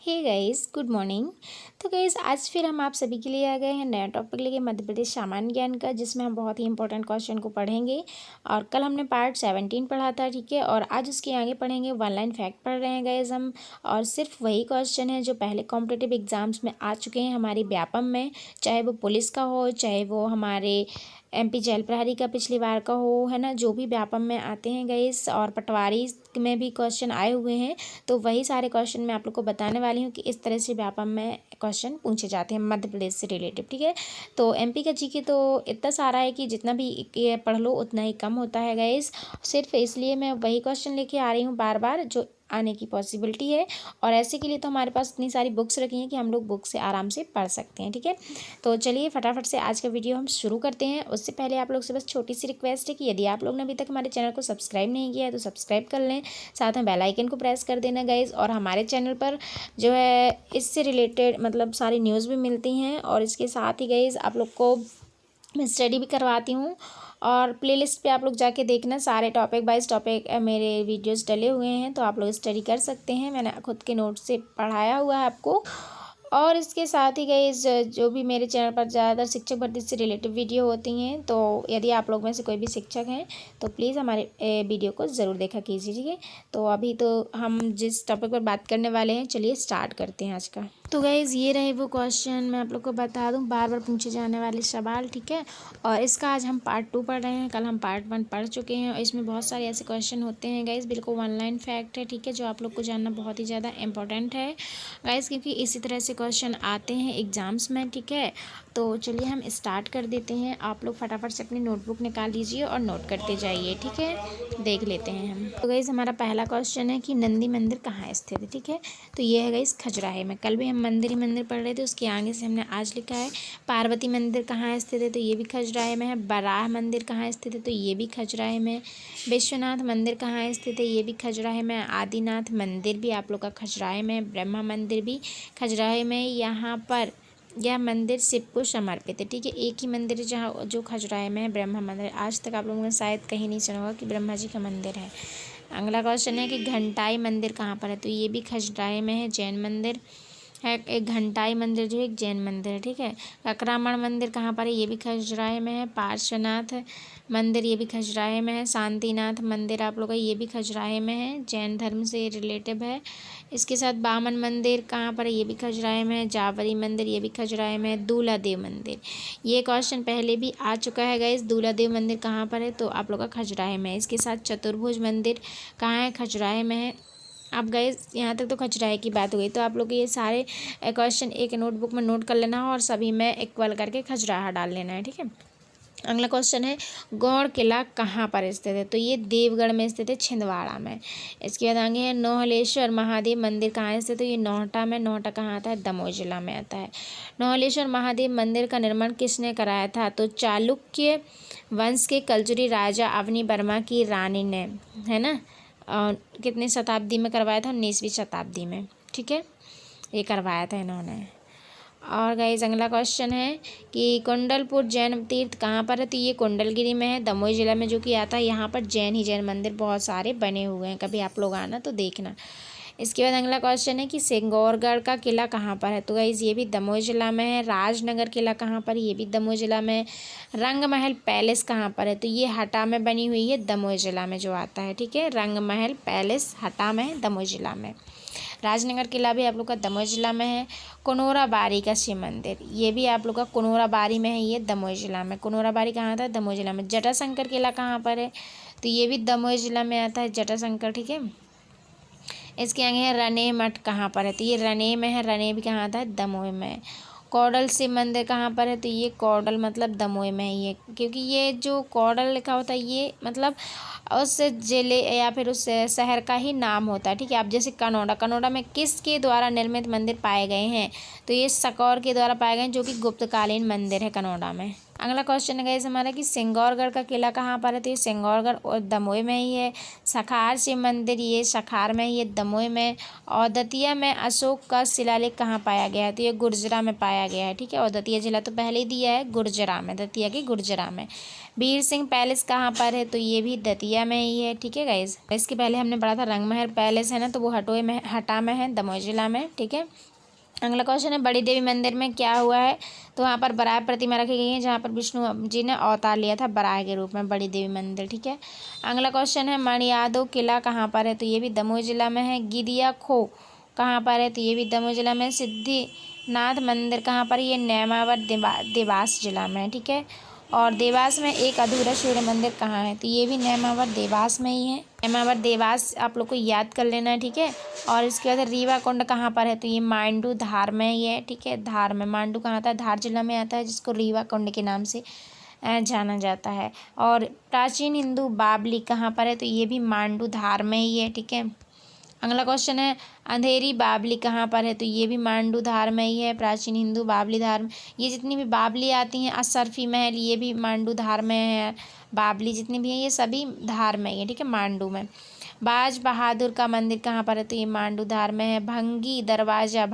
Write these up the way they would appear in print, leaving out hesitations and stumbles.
हे guys, good morning. तो guys आज फिर हम आप सभी के लिए आ गए हैं नया टॉपिक लेके मध्य प्रदेश सामान्य ज्ञान का, जिसमें हम बहुत ही इंपॉर्टेंट क्वेश्चन को पढ़ेंगे। और कल हमने पार्ट 17 पढ़ा था, ठीक है। और आज उसके आगे पढ़ेंगे वन लाइन फैक्ट पढ़ रहे हैं गाइस हम। और सिर्फ वही क्वेश्चन है जो पहले कॉम्पिटिटिव एग्जाम्स में आ चुके हैं हमारी व्यापम में, चाहे वो पुलिस का हो, चाहे वो हमारे MP जेल प्रहरी का पिछली बार का हो, है ना। जो भी व्यापम में आते हैं गाइस, और पटवारी में भी क्वेश्चन आए हुए हैं, तो वही सारे क्वेश्चन मैं आप लोग को बताने वाली हूँ कि इस तरह से व्यापम में क्वेश्चन पूछे जाते हैं मध्य प्रदेश से रिलेटिव, ठीक है। तो MP का GK तो इतना सारा है कि जितना भी ये पढ़ लो उतना ही कम होता है गाइस। सिर्फ इसलिए मैं वही क्वेश्चन लेके आ रही हूँ बार बार जो आने की पॉसिबिलिटी है। और ऐसे के लिए तो हमारे पास इतनी सारी बुक्स रखी हैं कि हम लोग बुक से आराम से पढ़ सकते हैं, ठीक है। तो चलिए फटाफट से आज का वीडियो हम शुरू करते हैं। उससे पहले आप लोग से बस छोटी सी रिक्वेस्ट है कि यदि आप लोग ने अभी तक हमारे चैनल को सब्सक्राइब नहीं किया है तो सब्सक्राइब कर लें, साथ में बेल आइकन को प्रेस कर देना गाइज। और हमारे चैनल पर जो है इससे रिलेटेड मतलब सारी न्यूज़ भी मिलती हैं, और इसके साथ ही गाइज आप लोग को मैं स्टडी भी करवाती हूँ। और प्लेलिस्ट पे आप लोग जाके देखना, सारे टॉपिक वाइज टॉपिक मेरे वीडियोस डले हुए हैं, तो आप लोग स्टडी कर सकते हैं। मैंने खुद के नोट से पढ़ाया हुआ है आपको। और इसके साथ ही गाइस जो भी मेरे चैनल पर ज़्यादातर शिक्षक भर्ती से रिलेटिव वीडियो होती हैं, तो यदि आप लोग में से कोई भी शिक्षक हैं तो प्लीज़ हमारे वीडियो को ज़रूर देखा कीजिए, ठीक है। तो अभी तो हम जिस टॉपिक पर बात करने वाले हैं, चलिए स्टार्ट करते हैं आज का। तो गाइज़ ये रहे वो क्वेश्चन, मैं आप लोग को बता दूं, बार बार पूछे जाने वाले सवाल, ठीक है। और इसका आज हम पार्ट 2 पढ़ रहे हैं, कल हम पार्ट 1 पढ़ चुके हैं। और इसमें बहुत सारे ऐसे क्वेश्चन होते हैं गाइज़, बिल्कुल वन लाइन फैक्ट है, ठीक है, जो आप लोग को जानना बहुत ही ज़्यादा इंपॉर्टेंट है गाइज़, क्योंकि इसी तरह से क्वेश्चन आते हैं एग्ज़ाम्स में, ठीक है। तो चलिए हम स्टार्ट कर देते हैं। आप लोग फटाफट से अपनी नोटबुक निकाल लीजिए और नोट करते जाइए, ठीक है। देख लेते हैं हम। तो गाइज़ हमारा पहला क्वेश्चन है कि नंदी मंदिर कहाँ स्थित है, ठीक है। तो ये है गाइज़ खजुराहे में। कल भी हम मंदिर ही मंदिर पढ़ रहे थे, उसके आगे से हमने आज लिखा है। पार्वती मंदिर कहाँ स्थित है, तो ये भी खजुराहे में है। बराह मंदिर कहाँ स्थित है, तो ये भी खजुराहे में। विश्वनाथ मंदिर कहाँ स्थित है, ये भी खजुराहे में। आदिनाथ मंदिर भी आप लोग का खजुराहे में। ब्रह्मा मंदिर भी खजुराहे में। यहाँ पर यह मंदिर शिव को समर्पित है, ठीक है। एक ही मंदिर है जहाँ जो खजुराहे में है, ब्रह्मा मंदिर। आज तक आप लोगों ने शायद कहीं नहीं सुना होगा कि ब्रह्मा जी का मंदिर है। अगला क्वेश्चन है कि घंटाई मंदिर कहाँ पर है, तो ये भी खजुराहे में है, जैन मंदिर है। एक घंटाई मंदिर जो है एक जैन मंदिर है, ठीक है। ककरामण मंदिर कहाँ पर है, ये भी खजुराहे में है। पार्श्वनाथ मंदिर ये भी खजुराहे में है। शांतिनाथ मंदिर आप लोग का ये भी खजुराहे में है, जैन धर्म से रिलेटिव है। इसके साथ बामन मंदिर कहाँ पर है, ये भी खजुराहे में है। जावरी मंदिर ये भी खजुराहे में है। दूलादेव मंदिर, ये क्वेश्चन पहले भी आ चुका है गाइस। दूलादेव मंदिर कहाँ पर है, तो आप लोग का खजुराहे में है। इसके साथ चतुर्भुज मंदिर कहाँ है, खजुराहे में है। अब गाइस यहाँ तक तो खजुराहे की बात हो गई, तो आप लोग ये सारे क्वेश्चन एक नोटबुक में नोट कर लेना हो और सभी में इक्वल करके खजुराहा डाल लेना है, ठीक है। अगला क्वेश्चन है गौड़ किला कहाँ पर स्थित है, तो ये देवगढ़ में स्थित है, छिंदवाड़ा में। इसके बाद आगे है नौहलेश्वर महादेव मंदिर कहाँ स्थित है, तो ये नौहटा में। नौहटा कहाँ आता है, दमोह जिला में आता है। नौहलेश्वर महादेव मंदिर का निर्माण किसने कराया था, तो चालुक्य वंश के कलजुरी राजा अवनी वर्मा की रानी ने, है ना। कितनी शताब्दी में करवाया था, 19वीं शताब्दी में, ठीक है, ये करवाया था इन्होंने। और गाइस अगला क्वेश्चन है कि कुंडलपुर जैन तीर्थ कहाँ पर है, तो ये कुंडलगिरी में है, दमोह जिला में जो कि आता है। यहाँ पर जैन ही जैन मंदिर बहुत सारे बने हुए हैं, कभी आप लोग आना तो देखना। इसके बाद अगला क्वेश्चन है कि सिंगौरगढ़ का किला कहाँ पर है, तो गाइस ये भी दमोह जिला में है। राजनगर किला कहाँ पर, ये भी दमोह जिला में। रंगमहल पैलेस कहाँ पर है, तो ये हटा में बनी हुई है, दमोह जिला में जो आता है, ठीक है। रंगमहल पैलेस हटा में है, दमोह जिला में। राजनगर किला भी आप लोग का दमोह जिला में है। कुनोरा बारी का शिव मंदिर ये भी आप लोग का कुनोरा बारी में है, ये दमोह जिला में। कुनोरा बारी कहाँ था, दमोह जिला में। जटाशंकर किला कहाँ पर है, तो ये भी दमोह जिला में आता है, जटाशंकर, ठीक है। इसके आगे है रने मठ कहाँ पर है, तो ये रने में है। रने भी कहाँ आता है, दमोह में। कौडल शिव मंदिर कहाँ पर है, तो ये कौडल मतलब दमोह में है ये, क्योंकि ये जो कौडल लिखा होता है ये मतलब उस जिले या फिर उस शहर का ही नाम होता है, ठीक है। आप जैसे कनौड़ा, कनौड़ा में किसके द्वारा निर्मित मंदिर पाए गए हैं, तो ये सकौर के द्वारा पाए गए हैं, जो कि गुप्तकालीन मंदिर है कनौड़ा में, अगला क्वेश्चन है गाइस हमारा कि सिंगौरगढ़ का किला कहाँ पर है, तो ये सिंगौरगढ़ और दमोह में ही है। सखार शिव मंदिर ये सखार में ही है, दमोह में। और दतिया में अशोक का शिलालेख कहाँ पाया गया है, तो ये गुर्जरा में पाया गया है, ठीक है। और दतिया जिला तो पहले ही दिया है, गुर्जरा में, दतिया के गुर्जरा में। वीर सिंह पैलेस कहाँ पर है, तो ये भी दतिया में ही है, ठीक है गाइस। इसके पहले हमने पढ़ा था रंगमहल पैलेस है ना, तो वो हटा में है, दमोह जिला में, ठीक है। अगला क्वेश्चन है बड़ी देवी मंदिर में क्या हुआ है, तो वहाँ पर बराह प्रतिमा रखी गई है, जहाँ पर विष्णु जी ने अवतार लिया था बराह के रूप में, बड़ी देवी मंदिर, ठीक है। अगला क्वेश्चन है मणियादव किला कहाँ पर है, तो ये भी दमोह जिला में है। गिरिया खो कहाँ पर है, तो ये भी दमोह जिला में। सिद्धिनाथ मंदिर कहाँ पर है, ये नेमावर देवास जिला में है, ठीक है। और देवास में एक अधूरा सूर्य मंदिर कहाँ है, तो ये भी नेमावर देवास में ही है। नेमावर देवास आप लोग को याद कर लेना है, ठीक है। और इसके बाद रीवा कुंड कहाँ पर है, तो ये मांडू धार में ही है, ठीक है। धार में, मांडू कहाँ आता है, धार जिला में आता है, जिसको रीवा कुंड के नाम से जाना जाता है। और प्राचीन हिंदू बावली कहाँ पर है, तो ये भी मांडू धार में ही है, ठीक है। अगला क्वेश्चन है अंधेरी बावली कहाँ पर है, तो ये भी मांडू धार में ही है। प्राचीन हिंदू बावली धार में, ये जितनी भी बावली आती हैं, असरफी महल ये भी मांडू धार में है। बावली जितनी भी हैं ये सभी धार में ही है, ठीक है, मांडू में। बाज बहादुर का मंदिर कहाँ पर है, तो ये मांडू धार में है। भंगी दरवाजा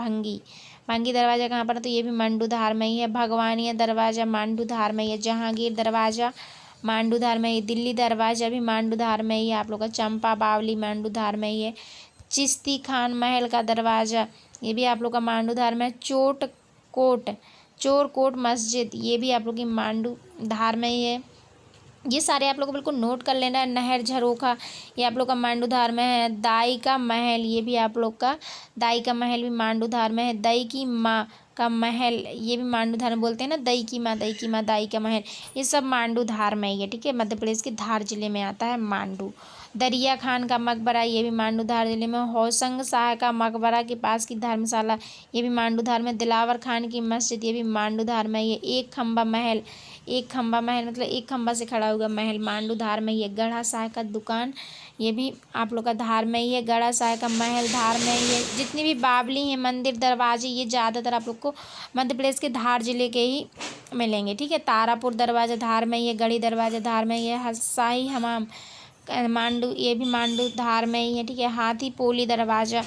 कहाँ पर है, तो ये भी मांडू धार में ही है। भगवानिया दरवाजा मांडू धार में ही है। जहांगीर दरवाजा मांडू धार में ही। दिल्ली दरवाजा भी मांडू धार में ही है आप लोग का। चंपा बावली मांडू धार में ही है। चिश्ती खान महल का दरवाज़ा ये भी आप लोग का मांडू धार में। चोर कोट मस्जिद ये भी आप लोग की मांडू धार में ही है। ये सारे आप लोग को बिल्कुल नोट कर लेना है। नहर झरोखा ये आप लोग का मांडू धार में है। दाई का महल ये भी आप लोग का, दाई का महल भी मांडू धार में है। दई की माँ का महल ये भी मांडू धार में बोलते हैं ना, दई की माँ दाई का महल, ये सब मांडू धार में ही है, ठीक है। मध्य प्रदेश के धार जिले में आता है मांडू। दरिया खान का मकबरा ये भी मांडू धार जिले में। हौसंग शाह का मकबरा के पास की धर्मशाला ये भी मांडू धार में। दिलावर खान की मस्जिद ये भी मांडू धार में ही है। एक खम्बा महल मतलब एक खम्बा से खड़ा हुआ महल मांडू धार में ही है। गढ़ा साह का दुकान ये भी आप लोग का धार में ही है। गढ़ा साह का महल धार में ही है। जितनी भी बावली हैं, मंदिर, दरवाजे ये ज़्यादातर आप लोग को मध्य प्रदेश के धार जिले के ही मिलेंगे, ठीक है। तारापुर दरवाजा धार में ही है। गढ़ी दरवाजा धार में ही है। शाही हमाम मांडू ये भी मांडू धार में ही है, ठीक है। हाथी पोली दरवाज़ा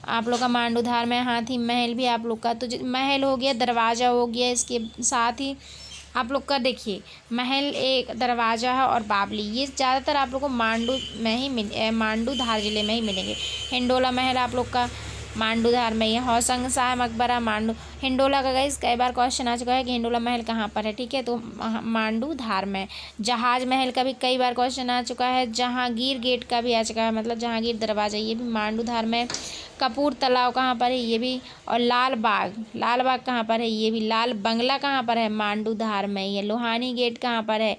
आप लोग का मांडू धार में। हाथी महल भी आप लोग का, तो महल हो गया, दरवाज़ा हो गया, इसके साथ ही आप लोग का देखिए महल, एक दरवाज़ा है और बावली, ये ज़्यादातर आप लोग को मांडू में ही मांडू धार जिले में ही मिलेंगे। हिंडोला महल आप लोग का मांडू धार में ही है। हौसंग शाह मकबरा मांडू, हिंडोला का गाइस कई बार क्वेश्चन आ चुका है कि हिंडोला महल कहाँ पर है, ठीक है, तो मांडू धार में। जहाज महल का भी कई बार क्वेश्चन आ चुका है। जहांगीर गेट का भी आ चुका है, मतलब जहांगीर दरवाज़ा ये भी मांडू धार में। कपूर तालाब कहाँ पर है, ये भी। और लाल बाग कहाँ पर है, ये भी। लाल बंगला कहाँ पर है, मांडू धार में ही है। लोहानी गेट कहाँ पर है,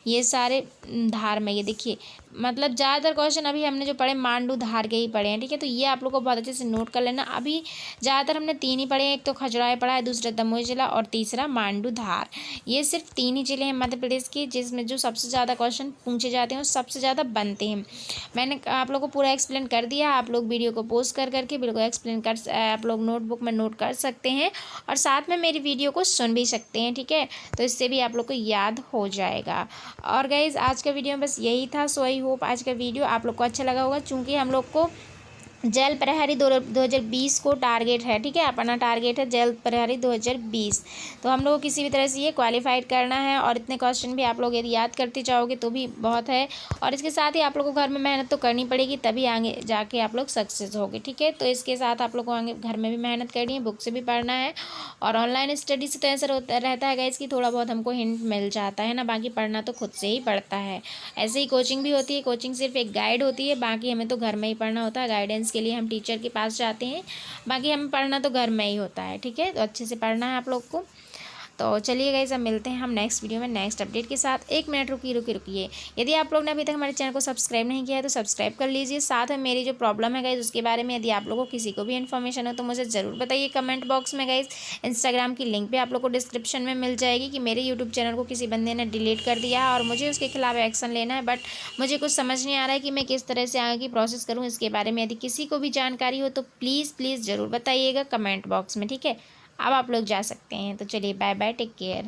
ये सारे धार में, ये देखिए, मतलब ज़्यादातर क्वेश्चन अभी हमने जो पढ़े मांडू धार के ही पढ़े हैं, ठीक है। तो ये आप लोग को बहुत अच्छे से नोट कर लेना। अभी ज़्यादातर हमने 3 ही पढ़े हैं, एक तो खजुराहो पढ़ा है, दूसरा दमोह जिला और तीसरा मांडू धार। ये सिर्फ 3 ही जिले हैं मध्य प्रदेश के जिसमें जो सबसे ज़्यादा क्वेश्चन पूछे जाते हैं और सबसे ज़्यादा बनते हैं। मैंने आप लोग को पूरा एक्सप्लेन कर दिया। आप लोग वीडियो को पॉज कर करके बिल्कुल एक्सप्लेन कर, आप लोग नोटबुक में नोट कर सकते हैं और साथ में मेरी वीडियो को सुन भी सकते हैं, ठीक है। तो इससे भी आप लोग को याद हो जाएगा। और गाइज़ आज का वीडियो में बस यही था। सो आई होप आज का वीडियो आप लोग को अच्छा लगा होगा। चूँकि हम लोग को जेल प्रहरी 2020 को टारगेट है, ठीक है, अपना टारगेट है जेल प्रहरी 2020। तो हम लोग को किसी भी तरह से ये क्वालिफाइड करना है और इतने क्वेश्चन भी आप लोग यदि याद करते जाओगे तो भी बहुत है। और इसके साथ ही आप लोग को घर में मेहनत तो करनी पड़ेगी, तभी आगे जाके आप लोग सक्सेस होगे, ठीक है। तो इसके साथ आप लोग को आगे घर में भी मेहनत करनी है, बुक से भी पढ़ना है। और ऑनलाइन स्टडी से तो ऐसा रहता है गाइस कि थोड़ा बहुत हमको हिंट मिल जाता है ना, बाकी पढ़ना तो खुद से ही पड़ता है। ऐसे ही कोचिंग भी होती है, कोचिंग सिर्फ एक गाइड होती है, बाकी हमें तो घर में ही पढ़ना होता है। गाइडेंस के लिए हम टीचर के पास जाते हैं, बाकी हमें पढ़ना तो घर में ही होता है, ठीक है। तो अच्छे से पढ़ना है आप लोग को। तो चलिए गाइस अब मिलते हैं हम नेक्स्ट वीडियो में नेक्स्ट अपडेट के साथ। 1 मिनट रुकिए। यदि आप लोग ने अभी तक हमारे चैनल को सब्सक्राइब नहीं किया है तो सब्सक्राइब कर लीजिए। साथ में मेरी जो प्रॉब्लम है गाइस उसके बारे में यदि आप लोगों को किसी को भी इन्फॉर्मेशन हो तो मुझे ज़रूर बताइए कमेंट बॉक्स में। गाइस इंस्टाग्राम की लिंक भी आप लोग को डिस्क्रिप्शन में मिल जाएगी कि मेरे यूट्यूब चैनल को किसी बंदे ने डिलीट कर दिया है और मुझे उसके खिलाफ एक्शन लेना है, बट मुझे कुछ समझ नहीं आ रहा है कि मैं किस तरह से आगे की प्रोसेस करूँ। इसके बारे में यदि किसी को भी जानकारी हो तो प्लीज़ ज़रूर बताइएगा कमेंट बॉक्स में, ठीक है। अब आप लोग जा सकते हैं। तो चलिए बाय बाय, टेक केयर।